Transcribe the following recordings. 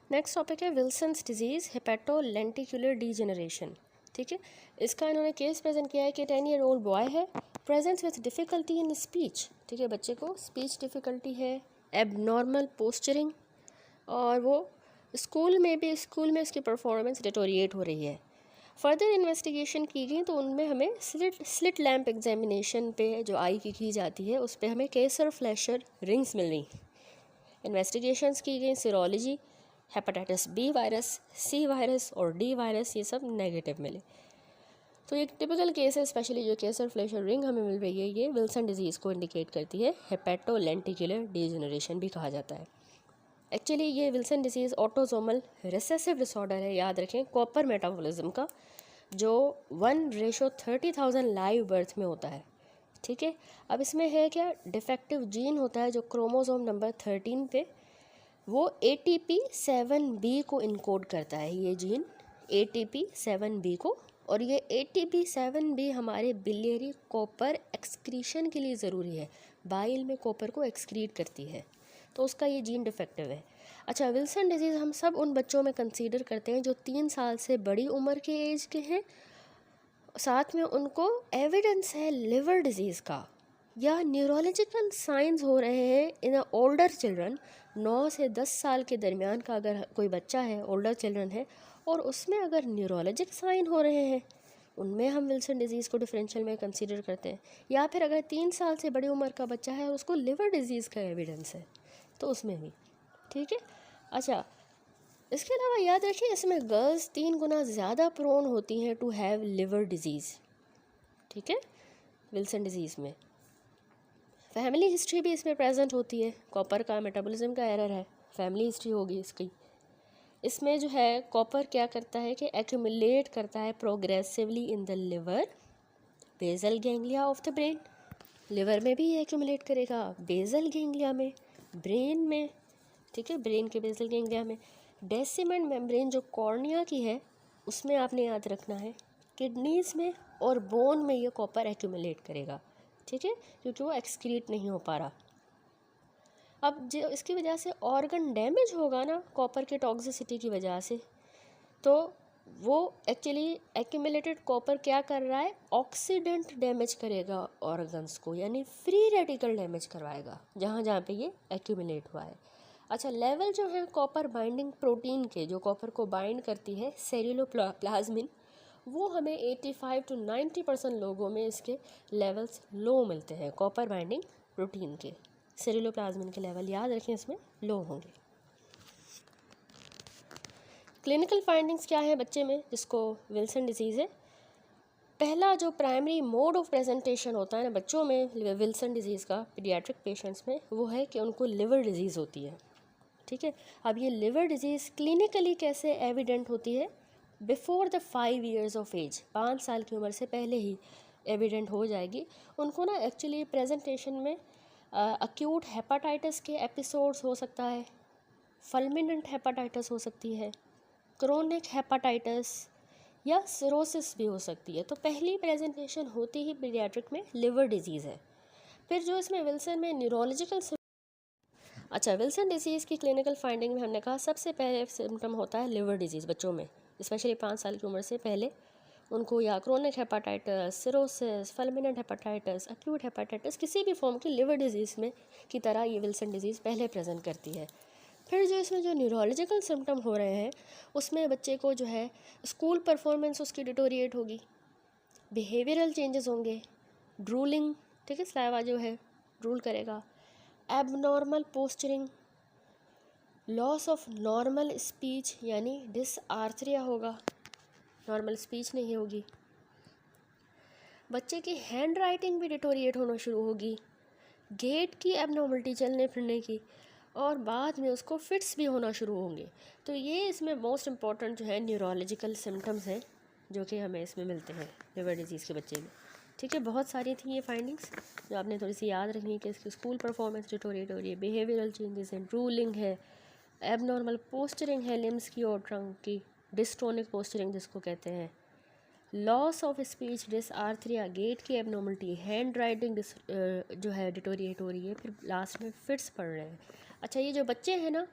Next topic है Wilson's disease हेपेटोलेंटिकुलर degeneration. ठीक है, इसका इन्होंने केस प्रेजेंट किया है कि 10 ईयर ओल्ड बॉय है, present with difficulty in speech. ठीक है, बच्चे को स्पीच डिफ़िकल्टी है, एबनॉर्मल पोस्चरिंग, और वो स्कूल में उसकी परफॉर्मेंस डिटोरिएट हो रही है। फर्दर इन्वेस्टिगेशन की गई तो उनमें हमें स्लिट लैम्प एग्जामिनेशन पे जो आई की जाती है उस पर हमें केसर फ्लैशर रिंग्स मिल रही। इन्वेस्टिगेशंस की गई serology, hepatitis B virus, C virus और डी वायरस, ये सब नेगेटिव मिले। तो ये टिपिकल केस है, स्पेशली जो केसर फ्लैशर रिंग हमें मिल रही है ये विल्सन डिजीज़ को इंडिकेट करती है। हेपेटोलेंटिकुलर डीजेनरेशन भी कहा जाता है। एक्चुअली ये Wilson disease autosomal recessive disorder है, याद रखें, कॉपर मेटाबॉलिज्म का, जो 1:30,000 लाइव बर्थ में होता है। ठीक है, अब इसमें है क्या, डिफेक्टिव जीन होता है जो क्रोमोसोम नंबर 13 पे वो ATP7B को इनकोड करता है। ये जीन ATP7B को, और ये ATP7B हमारे बिलियरी कॉपर एक्सक्रीशन के लिए ज़रूरी है, बाइल में कॉपर को एक्सक्रीट करती है, तो उसका ये जीन डिफेक्टिव है। अच्छा, विल्सन डिजीज़ हम सब उन बच्चों में कंसीडर करते हैं जो 3 साल से बड़ी उम्र के एज के हैं, साथ में उनको एविडेंस है लिवर डिजीज़ का या न्यूरोलॉजिकल साइंस हो रहे हैं इन ओल्डर चिल्ड्रन। 9 से 10 साल के दरमियान का अगर कोई बच्चा है, ओल्डर चिल्ड्रन है, और उसमें अगर न्यूरोलॉजिक साइन हो रहे हैं, उनमें हम विल्सन डिजीज़ को डिफरेंशियल में कंसीडर करते हैं। या फिर अगर 3 साल से बड़ी उम्र का बच्चा है, उसको लिवर डिजीज़ का एविडेंस है, तो उसमें भी। ठीक है, अच्छा, इसके अलावा याद रखिए इसमें गर्ल्स 3 गुना ज़्यादा प्रोन होती हैं टू हैव लिवर डिजीज़। ठीक है, विल्सन डिजीज़ में फैमिली हिस्ट्री भी इसमें प्रेजेंट होती है। कॉपर का मेटाबॉलिज्म का एरर है, फैमिली हिस्ट्री होगी इसकी। इसमें जो है कॉपर क्या करता है कि एक्यूमुलेट करता है progressively in the liver, basal ganglia of the brain. Liver में भी एक्यूमुलेट करेगा, बेसल गैंग्लिया में, ब्रेन में। ठीक है, ब्रेन के बेसल गैंग्लिया में। डेसिमेंट मेम्ब्रेन जो कॉर्निया की है उसमें आपने याद रखना है, किडनीज में और बोन में ये कॉपर एक्यूमुलेट करेगा। ठीक है, क्योंकि वो एक्सक्रीट नहीं हो पा रहा। अब जो इसकी वजह से ऑर्गन डैमेज होगा ना कॉपर के टॉक्सिसिटी की वजह से, तो वो एक्चुअली एक्यूमुलेटेड कॉपर क्या कर रहा है, ऑक्सीडेंट डैमेज करेगा ऑर्गन्स को, यानी फ्री रेडिकल डैमेज करवाएगा जहाँ जहाँ पे ये एक्यूमुलेट हुआ है। अच्छा, लेवल जो है कॉपर बाइंडिंग प्रोटीन के, जो कॉपर को बाइंड करती है, सेल्यूलोप्लाज्मिन, वो हमें 85 to 90% लोगों में इसके लेवल्स लो मिलते हैं। कॉपर बाइंडिंग प्रोटीन के सेल्यूलोप्लाज्मिन के लेवल याद रखें इसमें लो होंगे। क्लिनिकल फाइंडिंग्स क्या है बच्चे में जिसको विल्सन डिजीज़ है। पहला जो प्राइमरी मोड ऑफ प्रेजेंटेशन होता है ना बच्चों में विल्सन डिजीज़ का, पीडियाट्रिक पेशेंट्स में, वो है कि उनको लिवर डिजीज़ होती है। ठीक है, अब ये लिवर डिजीज़ क्लिनिकली कैसे एविडेंट होती है, before the 5 years of age, 5 साल की उम्र से पहले ही एविडेंट हो जाएगी उनको ना। एक्चुअली प्रेजेंटेशन में अक्यूट हेपाटाइटिस के एपिसोड्स हो सकता है, फल्मिनेंट हेपाटाइटिस हो सकती है, क्रोनिक हेपाटाइटिस या सिरोसिस भी हो सकती है। तो पहली प्रेजेंटेशन होती ही पीडियाट्रिक में लिवर डिजीज़ है। फिर जो इसमें विल्सन में न्यूरोलॉजिकल, अच्छा, विल्सन डिजीज़ की क्लिनिकल फाइंडिंग में हमने कहा सबसे पहले सिम्टम होता है लिवर डिजीज़ बच्चों में, स्पेशली 5 साल की उम्र से पहले उनको या chronic hepatitis, cirrhosis, fulminant hepatitis, acute hepatitis, किसी भी फॉर्म की लिवर डिजीज़ में की तरह ये विल्सन डिजीज़ पहले प्रेजेंट करती है। फिर जो इसमें जो न्यूरोलॉजिकल सिम्टम हो रहे हैं उसमें बच्चे को जो है स्कूल परफॉर्मेंस उसकी डिटोरिएट होगी, बिहेवियरल चेंजेस होंगे, ड्रूलिंग, ठीक है, स्लाइवा जो है ड्रूल करेगा, abnormal posturing, loss of normal speech यानी डिसआर्थरिया होगा, नॉर्मल स्पीच नहीं होगी, बच्चे की हैंड राइटिंग भी डिटोरिएट होना शुरू होगी, गेट की एबनॉर्मलिटी, चलने फिरने की, और बाद में उसको फिट्स भी होना शुरू होंगे। तो ये इसमें मोस्ट इम्पॉर्टेंट जो है न्यूरोलॉजिकल सिम्टम्स हैं जो कि हमें इसमें मिलते हैं लिवर डिजीज़ के बच्चे में। ठीक है, बहुत सारी थी ये फाइंडिंग्स जो आपने थोड़ी सी याद रखनी है कि इसकी स्कूल परफॉर्मेंस डिटोरिएट हो रही है, बिहेवियरल चेंजेस हैं, ड्रूलिंग है, एबनॉर्मल पोस्चरिंग है लिम्स की और ट्रंक की, डिस्टोनिक पोस्चरिंग जिसको कहते हैं, loss of speech, dysarthria, gate की एबनॉर्मलिटी, हैंड राइटिंग जो है डिटोरिएट हो रही है, फिर लास्ट में फिट्स पड़ रहे हैं। अच्छा, ये जो बच्चे हैं ना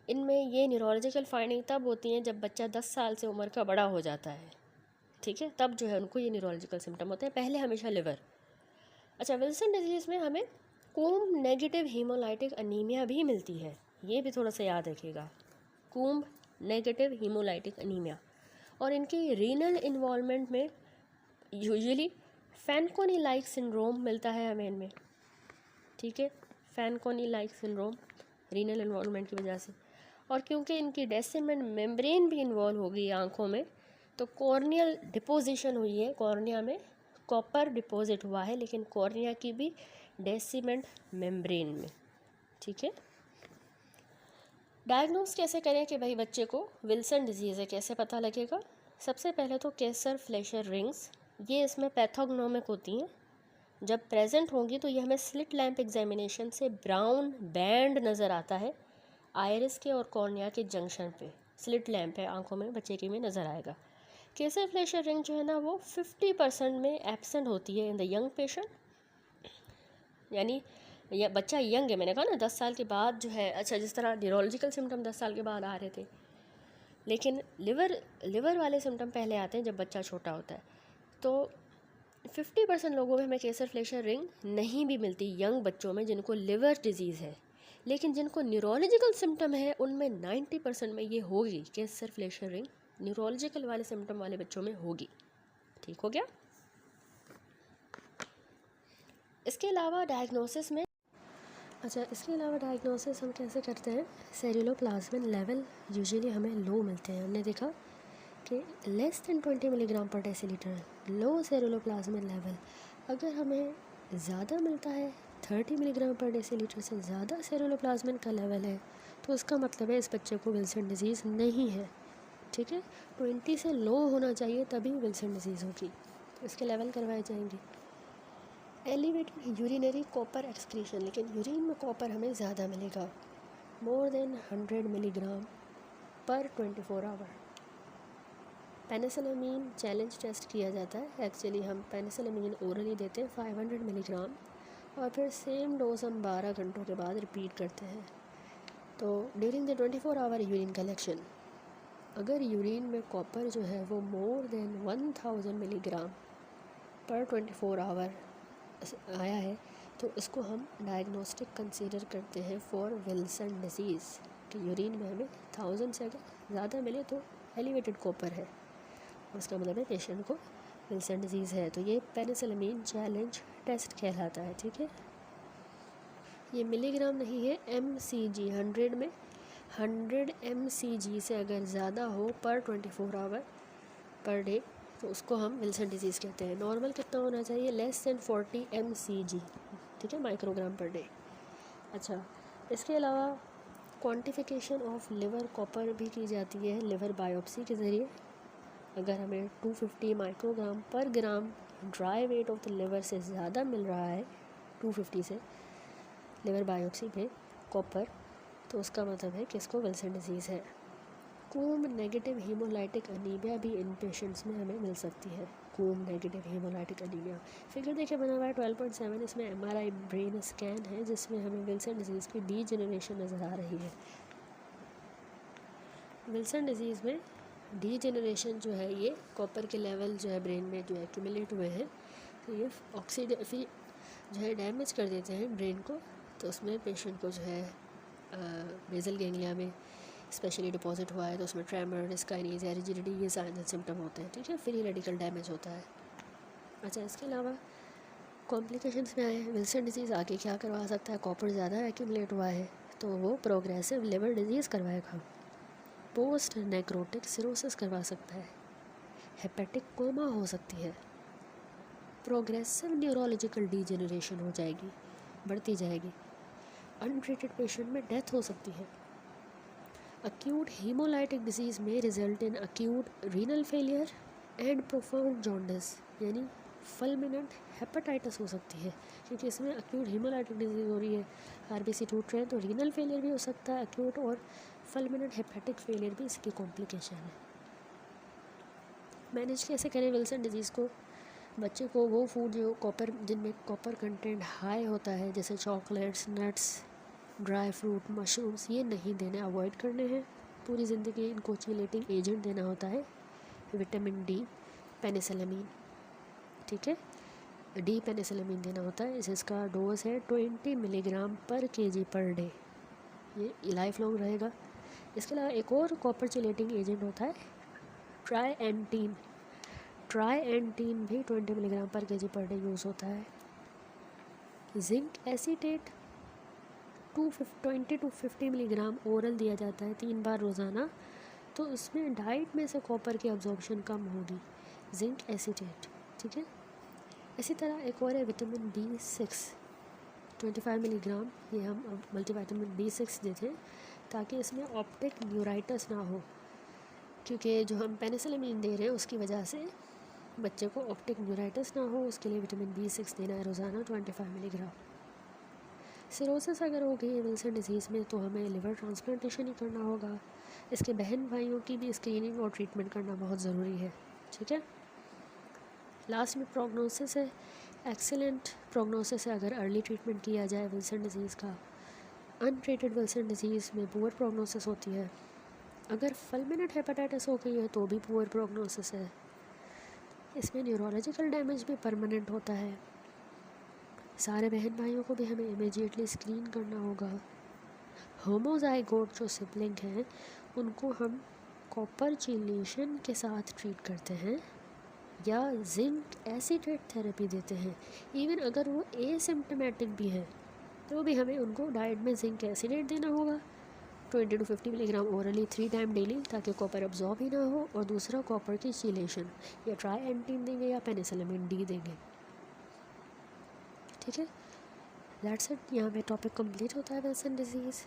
इनमें ये न्यूरोलॉजिकल फाइंडिंग तब होती हैं जब बच्चा 10 साल से उम्र का बड़ा हो जाता है, ठीक है, तब जो है उनको ये न्यूरोलॉजिकल सिम्टम होते हैं, पहले हमेशा लिवर। अच्छा, विल्सन डिजीज़ में हमें कूम्ब नेगेटिव हीमोलाइटिक अनीमिया भी मिलती है, ये भी थोड़ा सा याद रखिएगा, कूम्ब नेगेटिव हीमोलाइटिक अनीमिया। और इनकी रीनल इन्वॉल्वमेंट में यूजुअली फैनकोनी लाइक सिंड्रोम मिलता है हमें इनमें, ठीक है, Fanconi like syndrome renal involvement की वजह से। और क्योंकि इनकी डेसिमेंट मेम्ब्रेन भी इन्वॉल्व हो गई आँखों में, तो कॉर्नियल डिपोजिशन हुई है, कॉर्निया में कॉपर डिपॉजिट हुआ है, लेकिन कॉर्निया की भी डेसिमेंट मेम्ब्रेन में, ठीक है। डायग्नोस कैसे करें कि भाई बच्चे को विल्सन डिजीज़ है, कैसे पता लगेगा? सबसे पहले तो केसर फ्लेशर रिंग्स, ये इसमें पैथोग्नोमिक होती हैं, जब प्रेजेंट होंगी तो ये हमें स्लिट लैंप एग्जामिनेशन से ब्राउन बैंड नज़र आता है आयरिस के और कॉर्निया के जंक्शन पे, स्लिट लैंप है आंखों में, बच्चे के में नज़र आएगा। केसर फ्लेशर रिंग जो है ना वो 50% में एब्सेंट होती है इन द यंग पेशेंट, यानी या बच्चा यंग है, मैंने कहा ना 10 साल के बाद जो है, अच्छा जिस तरह न्यूरोलॉजिकल सिम्टम 10 साल के बाद आ रहे थे, लेकिन लिवर वाले सिम्टम पहले आते हैं जब बच्चा छोटा होता है। तो 50% लोगों में हमें केसर फ्लेशर रिंग नहीं भी मिलती यंग बच्चों में जिनको लिवर डिजीज़ है, लेकिन जिनको न्यूरोलॉजिकल सिम्टम है उनमें 90% में ये होगी केसर फ्लेशर रिंग, न्यूरोलॉजिकल वाले सिम्टम वाले बच्चों में होगी। ठीक हो गया। इसके अलावा डायग्नोसिस में, अच्छा इसके अलावा डायग्नोसिस हम कैसे करते हैं, सेरुलोप्लाज्मिन लेवल यूजुअली हमें लो मिलते हैं, हमने देखा कि लेस दैन 20 मिलीग्राम पर डेसीलीटर लो सेरुलोप्लाज्मिन लेवल। अगर हमें ज़्यादा मिलता है 30 मिलीग्राम पर डेसीलीटर से ज़्यादा सेरुलोप्लाज्मिन का लेवल है, तो इसका मतलब है इस बच्चे को विल्सन डिजीज़ नहीं है, ठीक है। 20 से लो होना चाहिए तभी विल्सन डिजीज़ होगी, तो इसके लेवल करवाए जाएंगे। एलिवेटेड यूरिनरी कॉपर एक्सक्रीशन, लेकिन यूरिन में कॉपर हमें ज़्यादा मिलेगा, मोर देन 100 मिलीग्राम पर 24 आवर। पेनिसिलामीन चैलेंज टेस्ट किया जाता है, एक्चुअली हम पेनिसिलामीन ओरली देते हैं 500 मिलीग्राम, और फिर सेम डोज हम 12 घंटों के बाद रिपीट करते हैं। तो during the 24 hour urine collection, अगर यूरिन में कॉपर जो है वो मोर देन 1000 मिलीग्राम पर 24 आवर आया है, तो इसको हम डायग्नोस्टिक कंसीडर करते हैं फॉर विल्सन डिजीज़, कि यूरिन में हमें 1000 से अगर ज़्यादा मिले तो एलिवेटेड कॉपर है, उसका मतलब है पेशेंट को विल्सन डिजीज़ है। तो ये पेनिसिलामीन चैलेंज टेस्ट कहलाता है, ठीक है। ये मिलीग्राम नहीं है, MCG, 100 में 100 MCG से अगर ज़्यादा हो पर 24 आवर पर डे तो उसको हम विल्सन डिजीज़ कहते हैं। नॉर्मल कितना होना चाहिए, लेस दैन 40 MCG, ठीक है, माइक्रोग्राम पर डे। अच्छा, इसके अलावा क्वांटिफिकेशन ऑफ लिवर कॉपर भी की जाती है लिवर बायोप्सी के ज़रिए। अगर हमें 250 माइक्रोग्राम पर gram dry weight of the liver से ज़्यादा मिल रहा है 250 से लिवर बायोप्सी में कॉपर, तो उसका मतलब है कि इसको विल्सन डिजीज़ है। कूम्ब नेगेटिव हीमोलाइटिक अनीमिया भी इन पेशेंट्स में हमें मिल सकती है। कूम्ब नेगेटिव हीमोलाइटिक अनीमिया फिगर देखिए बना हुआ है 12.7, इसमें MRI ब्रेन स्कैन है जिसमें हमें विल्सन डिजीज़ की डीजेनरेशन नज़र आ रही है। विल्सन डिजीज़ में डीजेनरेशन जो है ये कॉपर के लेवल जो है ब्रेन में जो एक्यूमुलेट हुए हैं, तो ये ऑक्सीडेफी जो है डैमेज कर देते हैं ब्रेन को, तो उसमें पेशेंट को जो है बेसल गैंग्लिया में स्पेशली डिपॉजिट हुआ है, तो उसमें ट्रेमर, डिस्काइनीज, रिजिडिटी, ये साइन एंड सिम्टम होते हैं, ठीक है। फ्री रेडिकल डैमेज होता है। अच्छा, इसके अलावा कॉम्प्लिकेशंस में आए विल्सन डिजीज़ आगे क्या करवा सकता है, कॉपर ज़्यादा एक्यूमुलेट हुआ है तो वो प्रोग्रेसिव लिवर डिजीज़ करवाएगा, पोस्ट नेक्रोटिक सिरोसिस करवा सकता है, हेपेटिक कोमा हो सकती है, प्रोग्रेसिव न्यूरोलॉजिकल डीजेनरेशन हो जाएगी, बढ़ती जाएगी, अनट्रीटेड पेशेंट में डेथ हो सकती है। अक्यूट हीमोलाइटिक डिजीज़ में result in acute renal failure and profound jaundice, यानी फुलमिनेंट हेपेटाइटिस हो सकती है, क्योंकि इसमें अक्यूट हीमोलाइटिक डिजीज़ हो रही है, RBC टूट रहे हैं, तो रीनल फेलियर भी हो सकता है अक्यूट, और फुलमिनेंट हेपेटिक फेलियर भी इसकी कॉम्प्लिकेशन है। मैनेज कैसे करें विल्सन डिजीज़ को, बच्चे को वो फूड जो कॉपर, जिनमें कॉपर कंटेंट हाई होता है, जैसे chocolates, nuts, dry fruit, mushrooms ये नहीं देने, अवॉइड करने हैं। पूरी ज़िंदगी इनको चिलेटिंग एजेंट देना होता है, विटामिन डी, पेनिसिलिन, ठीक है, डी पेनिसिलिन देना होता है। इसका डोज है 20 मिलीग्राम पर केजी पर डे, ये लाइफ लॉन्ग रहेगा। इसके अलावा एक और कॉपर चिलेटिंग एजेंट होता है ट्राइएंटीन। ट्राइएंटीन भी 20 मिलीग्राम पर केजी पर डे यूज़ होता है। Zinc acetate 20 to 50 milligram oral दिया जाता है 3 बार रोज़ाना, तो इसमें डाइट में से कॉपर की अब्जॉर्प्शन कम होगी, जिंक एसीटेट, ठीक है। इसी तरह एक और है विटामिन B6 25 मिलीग्राम, ये हम मल्टीविटामिन B6 देते हैं ताकि इसमें ऑप्टिक न्यूराइटिस ना हो, क्योंकि जो हम पेनिसिलिन दे रहे हैं उसकी वजह से बच्चे को ऑप्टिक न्यूराइटिस ना हो, उसके लिए विटामिन B6 देना है रोज़ाना 25 मिलीग्राम। सिरोसिस अगर हो गई है विल्सन डिजीज़ में तो हमें लिवर ट्रांसप्लांटेशन ही करना होगा। इसके बहन भाइयों की भी स्क्रीनिंग और ट्रीटमेंट करना बहुत ज़रूरी है, ठीक है। लास्ट में प्रोग्नोसिस है, एक्सीलेंट प्रोग्नोसिस है अगर अर्ली ट्रीटमेंट किया जाए विल्सन डिजीज़ का। अनट्रीटेड विल्सन डिजीज़ में पुअर प्रोग्नोसिस होती है। अगर फुलमिनेंट हेपेटाइटिस हो गई है तो भी पुअर प्रोग्नोसिस है। इसमें न्यूरोलॉजिकल डैमेज भी परमानेंट होता है। सारे बहन भाइयों को भी हमें इमीडिएटली स्क्रीन करना होगा। होमोजाइगोट जो सिबलिंग हैं उनको हम कॉपर चिलेशन के साथ ट्रीट करते हैं या जिंक एसीटेट थेरेपी देते हैं। इवन अगर वो एसिम्प्टोमेटिक भी है तो भी हमें उनको डाइट में जिंक एसीटेट देना होगा 20 to 50 milligram orally 3 time daily, ताकि कॉपर अब्जॉर्ब ही ना हो। और दूसरा कॉपर की चिलेशन या ट्राइएंटीन देंगे या पेनिसिलिन डी देंगे, ठीक है। दैट्स इट, यहाँ पे टॉपिक कंप्लीट होता है विल्सन डिजीज़।